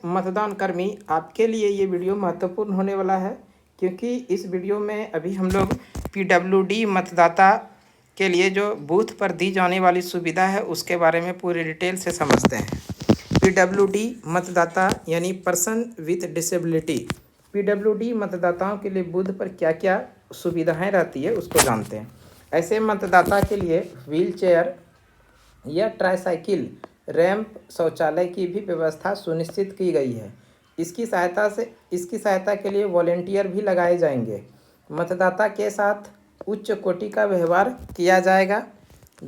मतदान कर्मी, आपके लिए ये वीडियो महत्वपूर्ण होने वाला है, क्योंकि इस वीडियो में अभी हम लोग पीडब्ल्यूडी मतदाता के लिए जो बूथ पर दी जाने वाली सुविधा है उसके बारे में पूरी डिटेल से समझते हैं। पीडब्ल्यूडी मतदाता यानी पर्सन विथ डिसेबिलिटी, पीडब्ल्यूडी मतदाताओं के लिए बूथ पर क्या क्या सुविधाएं रहती है उसको जानते हैं। ऐसे मतदाता के लिए व्हील चेयर या ट्राईसाइकिल, रैंप, शौचालय की भी व्यवस्था सुनिश्चित की गई है। इसकी सहायता के लिए वॉलेंटियर भी लगाए जाएंगे। मतदाता के साथ उच्च कोटि का व्यवहार किया जाएगा।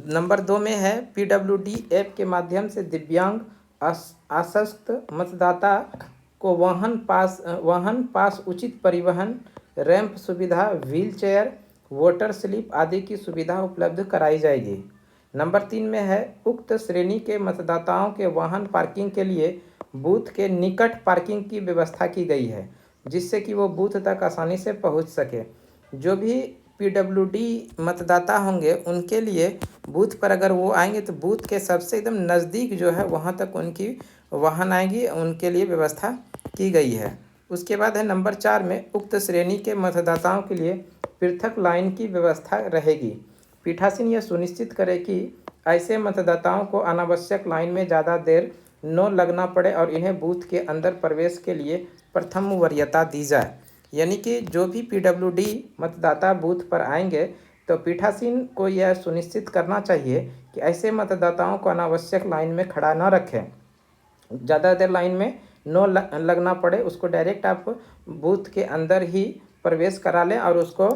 नंबर 2 में है पीडब्ल्यूडी ऐप के माध्यम से दिव्यांग अशक्त मतदाता को वाहन पास, उचित परिवहन, रैंप सुविधा, व्हील चेयर, वोटर स्लिप आदि की सुविधा उपलब्ध कराई जाएगी। नंबर 3 में है उक्त श्रेणी के मतदाताओं के वाहन पार्किंग के लिए बूथ के निकट पार्किंग की व्यवस्था की गई है, जिससे कि वो बूथ तक आसानी से पहुंच सके। जो भी पीडब्ल्यूडी मतदाता होंगे उनके लिए बूथ पर अगर वो आएंगे तो बूथ के सबसे एकदम नज़दीक जो है वहाँ तक उनकी वाहन आएगी, उनके लिए व्यवस्था की गई है। उसके बाद है नंबर 4 में उक्त श्रेणी के मतदाताओं के लिए पृथक लाइन की व्यवस्था रहेगी। पीठासीन यह सुनिश्चित करे कि ऐसे मतदाताओं को अनावश्यक लाइन में ज़्यादा देर न लगना पड़े और इन्हें बूथ के अंदर प्रवेश के लिए प्रथम वरीयता दी जाए। यानी कि जो भी पीडब्ल्यूडी मतदाता बूथ पर आएंगे तो पीठासीन को यह सुनिश्चित करना चाहिए कि ऐसे मतदाताओं को अनावश्यक लाइन में खड़ा न रखें, ज़्यादा देर लाइन में न लगना पड़े, उसको डायरेक्ट आप बूथ के अंदर ही प्रवेश करा लें और उसको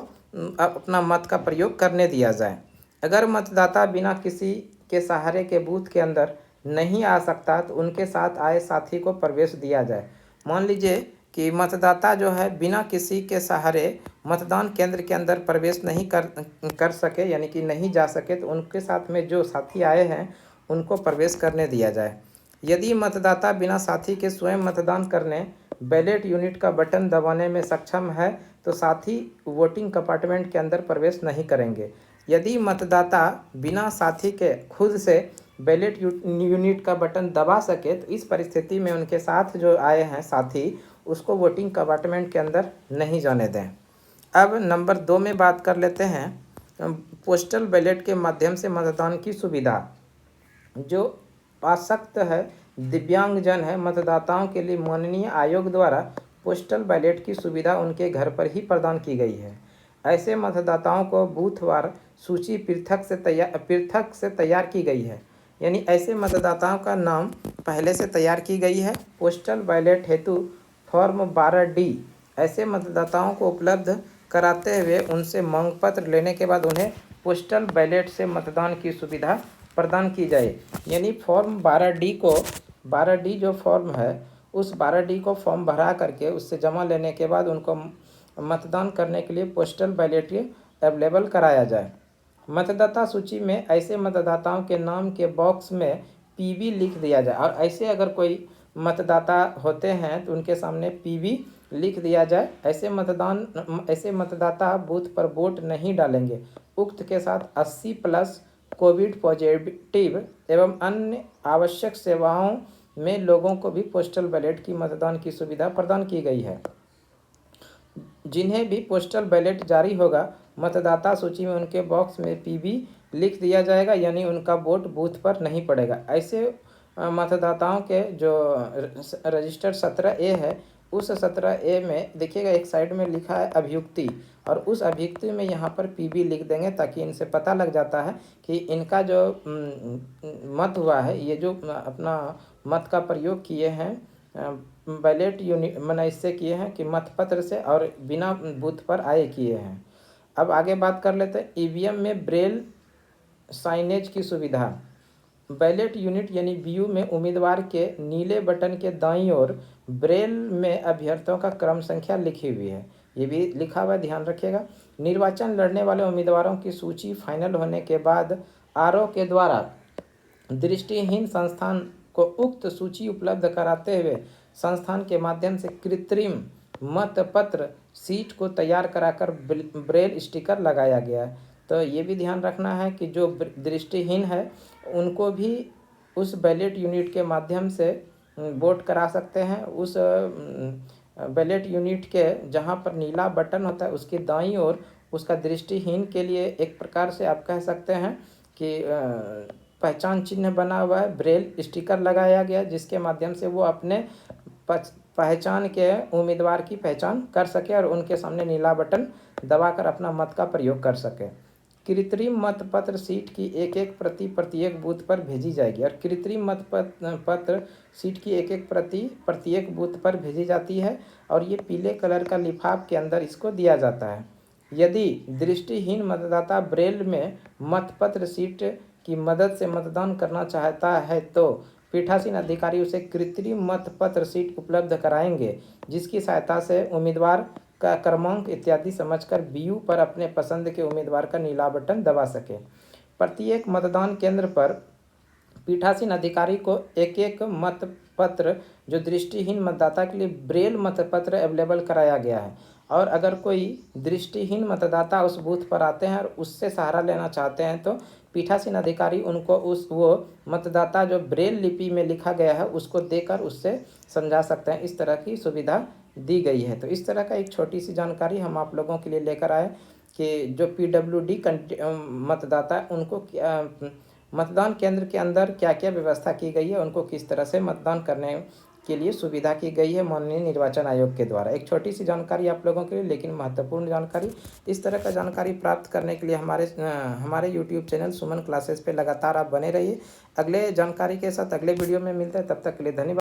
अपना मत का प्रयोग करने दिया जाए। अगर मतदाता बिना किसी के सहारे के बूथ के अंदर नहीं आ सकता तो उनके साथ आए साथी को प्रवेश दिया जाए। मान लीजिए कि मतदाता जो है बिना किसी के सहारे मतदान केंद्र के अंदर प्रवेश नहीं कर सके, यानी कि नहीं जा सके, तो उनके साथ में जो साथी आए हैं उनको प्रवेश करने दिया जाए। यदि मतदाता बिना साथी के स्वयं मतदान करने बैलेट यूनिट का बटन दबाने में सक्षम है तो साथी वोटिंग कंपार्टमेंट के अंदर प्रवेश नहीं करेंगे। यदि मतदाता बिना साथी के खुद से बैलेट यूनिट का बटन दबा सके तो इस परिस्थिति में उनके साथ जो आए हैं साथी उसको वोटिंग कंपार्टमेंट के अंदर नहीं जाने दें। अब नंबर 2 में बात कर लेते हैं पोस्टल बैलेट के माध्यम से मतदान की सुविधा। जो आसक्त है, दिव्यांगजन है, मतदाताओं के लिए माननीय आयोग द्वारा पोस्टल बैलेट की सुविधा उनके घर पर ही प्रदान की गई है। ऐसे मतदाताओं को बूथवार सूची पृथक से तैयार की गई है, यानी ऐसे मतदाताओं का नाम पहले से तैयार की गई है। पोस्टल बैलेट हेतु फॉर्म 12D ऐसे मतदाताओं को उपलब्ध कराते हुए उनसे मांग पत्र लेने के बाद उन्हें पोस्टल बैलेट से मतदान की सुविधा प्रदान की जाए। यानी फॉर्म 12D जो फॉर्म है उस 12D को फॉर्म भरा करके उससे जमा लेने के बाद उनको मतदान करने के लिए पोस्टल बैलेट अवेलेबल कराया जाए। मतदाता सूची में ऐसे मतदाताओं के नाम के बॉक्स में पीबी लिख दिया जाए, और ऐसे अगर कोई मतदाता होते हैं तो उनके सामने पीबी लिख दिया जाए। ऐसे मतदाता बूथ पर वोट नहीं डालेंगे। उक्त के साथ 80+ कोविड पॉजिटिव एवं अन्य आवश्यक सेवाओं में लोगों को भी पोस्टल बैलेट की मतदान की सुविधा प्रदान की गई है। जिन्हें भी पोस्टल बैलेट जारी होगा मतदाता सूची में उनके बॉक्स में पीबी लिख दिया जाएगा, यानी उनका वोट बूथ पर नहीं पड़ेगा। ऐसे मतदाताओं के जो रजिस्टर 17A है उस 17A में देखिएगा एक साइड में लिखा है अभियुक्ति, और उस अभियुक्ति में यहाँ पर पीबी लिख देंगे ताकि इनसे पता लग जाता है कि इनका जो मत हुआ है, ये जो अपना मत का प्रयोग किए हैं बैलेट यूनिट मैंने इससे किए हैं कि मतपत्र से और बिना बूथ पर आए किए हैं। अब आगे बात कर लेते हैं ईवीएम में ब्रेल साइनेज की सुविधा। बैलेट यूनिट यानी बीयू में उम्मीदवार के नीले बटन के दाईं ओर ब्रेल में अभ्यर्थियों का क्रम संख्या लिखी हुई है, ये भी लिखा हुआ है, ध्यान रखिएगा। निर्वाचन लड़ने वाले उम्मीदवारों की सूची फाइनल होने के बाद आरओ के द्वारा दृष्टिहीन संस्थान को उक्त सूची उपलब्ध कराते हुए संस्थान के माध्यम से कृत्रिम मतपत्र सीट को तैयार कराकर ब्रेल स्टिकर लगाया गया है। तो ये भी ध्यान रखना है कि जो दृष्टिहीन है उनको भी उस बैलेट यूनिट के माध्यम से वोट करा सकते हैं। उस बैलेट यूनिट के जहाँ पर नीला बटन होता है उसकी दाईं ओर उसका दृष्टिहीन के लिए एक प्रकार से आप कह सकते हैं कि पहचान चिन्ह बना हुआ है, ब्रेल स्टिकर लगाया गया जिसके माध्यम से वो अपने पहचान के उम्मीदवार की पहचान कर सके और उनके सामने नीला बटन दबाकर अपना मत का प्रयोग कर सके। कृत्रिम मतपत्र सीट की एक एक प्रति प्रत्येक बूथ पर भेजी जाएगी और कृत्रिम मतपत्र सीट की एक एक प्रति प्रत्येक बूथ पर भेजी जाती है और ये पीले कलर का लिफाफ के अंदर इसको दिया जाता है। यदि दृष्टिहीन मतदाता ब्रेल में मतपत्र सीट की मदद से मतदान करना चाहता है तो पीठासीन अधिकारी उसे कृत्रिम मतपत्र सीट उपलब्ध कराएंगे, जिसकी सहायता से उम्मीदवार का क्रमांक इत्यादि समझकर बीयू पर अपने पसंद के उम्मीदवार का नीला बटन दबा सके। प्रत्येक मतदान केंद्र पर पीठासीन अधिकारी को एक एक मतपत्र जो दृष्टिहीन मतदाता के लिए ब्रेल मतपत्र अवेलेबल कराया गया है और अगर कोई दृष्टिहीन मतदाता उस बूथ पर आते हैं और उससे सहारा लेना चाहते हैं तो पीठासीन अधिकारी उनको वो मतदाता जो ब्रेल लिपि में लिखा गया है उसको देकर उससे समझा सकते हैं। इस तरह की सुविधा दी गई है। तो इस तरह का एक छोटी सी जानकारी हम आप लोगों के लिए लेकर आए कि जो PWD मतदाता उनको मतदान केंद्र के अंदर क्या क्या व्यवस्था की गई है, उनको किस तरह से मतदान करने के लिए सुविधा की गई है माननीय निर्वाचन आयोग के द्वारा। एक छोटी सी जानकारी आप लोगों के लिए लेकिन महत्वपूर्ण जानकारी। इस तरह का जानकारी प्राप्त करने के लिए हमारे यूट्यूब चैनल सुमन क्लासेस पे लगातार आप बने रहिए। अगले जानकारी के साथ अगले वीडियो में मिलते हैं, तब तक के लिए धन्यवाद।